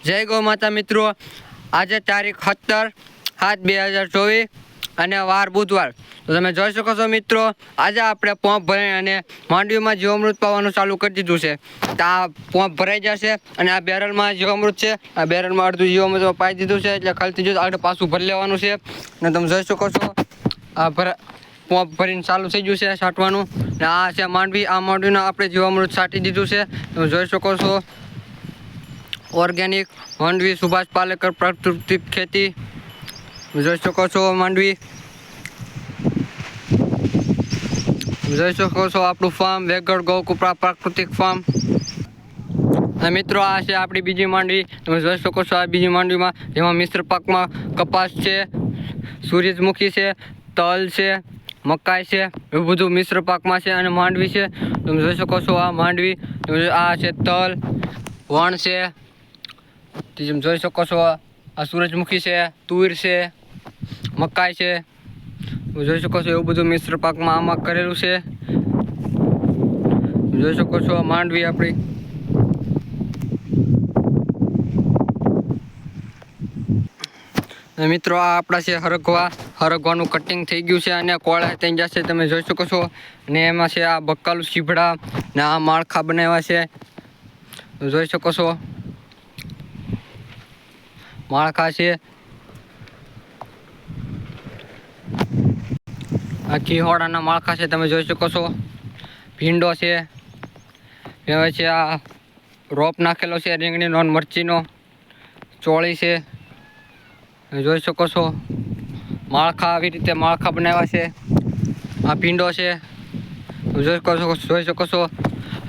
જય ગૌ માતા મિત્રો, આજે તારીખ 17/7/2024 અને વાર બુધવાર. તો તમે જોઈ શકો છો મિત્રો, આજે આપણે પંપ ભરાઈ અને માંડવીમાં જીવામૃત પાવાનું ચાલુ કરી દીધું છે. તો આ પંપ ભરાઈ જશે અને આ બેરલમાં જીવામૃત છે. આ બેરલમાં અડધું જીવામૃત પાઈ દીધું છે, એટલે ખાલી જો આગળ પાછું ભરી લેવાનું છે. અને તમે જોઈ શકો છો આ પંપ ભરીને ચાલુ થઈ ગયું છે છાંટવાનું. ને આ છે માંડવી. આ માંડવીનું આપણે જીવામૃત છાંટી દીધું છે. તમે જોઈ શકો છો ઓર્ગેનિક માંડવી, સુભાષ પાલેકર પ્રાકૃતિક ખેતી. જોઈ શકો છો માંડવી, જોઈ શકો છો આપણું ફાર્મ વેગડ ગૌકુપરા પ્રાકૃતિક ફાર્મ. અને મિત્રો આ છે આપણી બીજી માંડવી. તમે જોઈ શકો છો આ બીજી માંડવીમાં, જેમાં મિશ્ર પાકમાં કપાસ છે, સૂરજમુખી છે, તલ છે, મકાઈ છે, એવું બધું મિશ્ર પાકમાં છે. અને માંડવી છે, તમે જોઈ શકો છો આ માંડવી. આ છે તલ, વણ છે, તમે જોઈ શકો છો આ સૂરજમુખી છે, તુર છે, મકાઈ છે, જોઈ શકો છો એવું બધું મિશ્ર પાકમાં આમાં કરેલું છે. જોઈ શકો છો માંડવી આપણી. મિત્રો આ આપણા છે હરગવાનું કટિંગ થઈ ગયું છે અને કોળા થઈ જશે, તમે જોઈ શકો છો. અને એમાં છે આ બકાલું સીભડા ને આ માળખા બનાવ્યા છે, જોઈ શકો છો માળખા છે. આ ખીહોડાના માળખા છે, તમે જોઈ શકો છો. ભીંડો છે, હવે છે આ રોપ નાખેલો છે રીંગણીનો, મરચીનો, ચોળી છે, જોઈ શકો છો. માળખા આવી રીતે માળખા બનાવ્યા છે. આ ભીંડો છે, જોઈ શકો છો.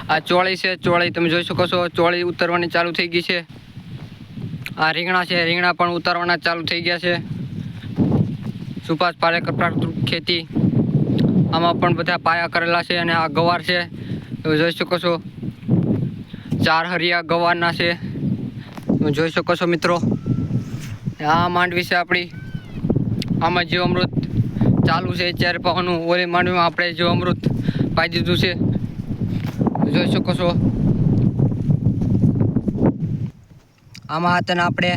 આ ચોળી છે, ચોળી તમે જોઈ શકો છો. ચોળી ઉતરવાની ચાલુ થઈ ગઈ છે. આ રીંગણા છે, રીંગણા પણ ઉતારવાના ચાલુ થઈ ગયા છે. સુભાષ પાલેકર પ્રાકૃતિક ખેતી, આમાં પણ બધા પાયા કરેલા છે. અને આ ગવાર છે, તમે જોઈ શકો છો. 4 હરિયા ગવારના છે, તમે જોઈ શકો છો મિત્રો. આ માંડવી છે આપણી, આમાં જીવામૃત ચાલુ છે અત્યારે પાવાનું. ઓલી માંડવીમાં આપણે જીવામૃત પાઈ દીધું છે, જોઈ શકો છો. આમાં હાથને આપણે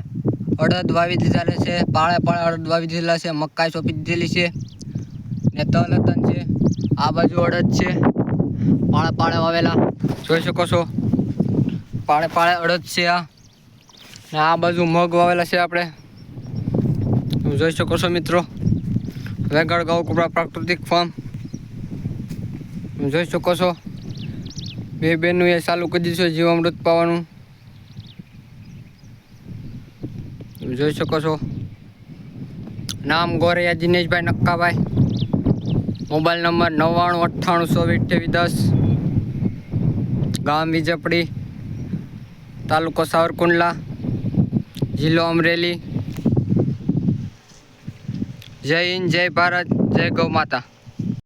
અડદ વાવી દીધેલા છે, પાળે અડદ વાવી દીધેલા છે, મકાઈ સોંપી દીધેલી છે ને તલ હતન છે. આ બાજુ અડદ છે પાળે વાવેલા, જોઈ શકો છો. પાળે અડદ છે આ, ને આ બાજુ મગ વાવેલા છે આપણે, જોઈ શકો છો મિત્રો. વેગડ ગૌકુપરા પ્રાકૃતિક ફાર્મ, જોઈ શકો છો. બે બેનું એ ચાલુ કરી દીધું છે જીવામૃત પાવાનું, જોઈ શકો છો. નામ ગોરૈયા દિનેશભાઈ નક્કાભાઈ, મોબાઈલ નંબર 99982810, ગામ વિજપડી, તાલુકો સાવરકુંડલા, જિલ્લો અમરેલી. જય હિન્દ, જય ભારત, જય ગૌ માતા.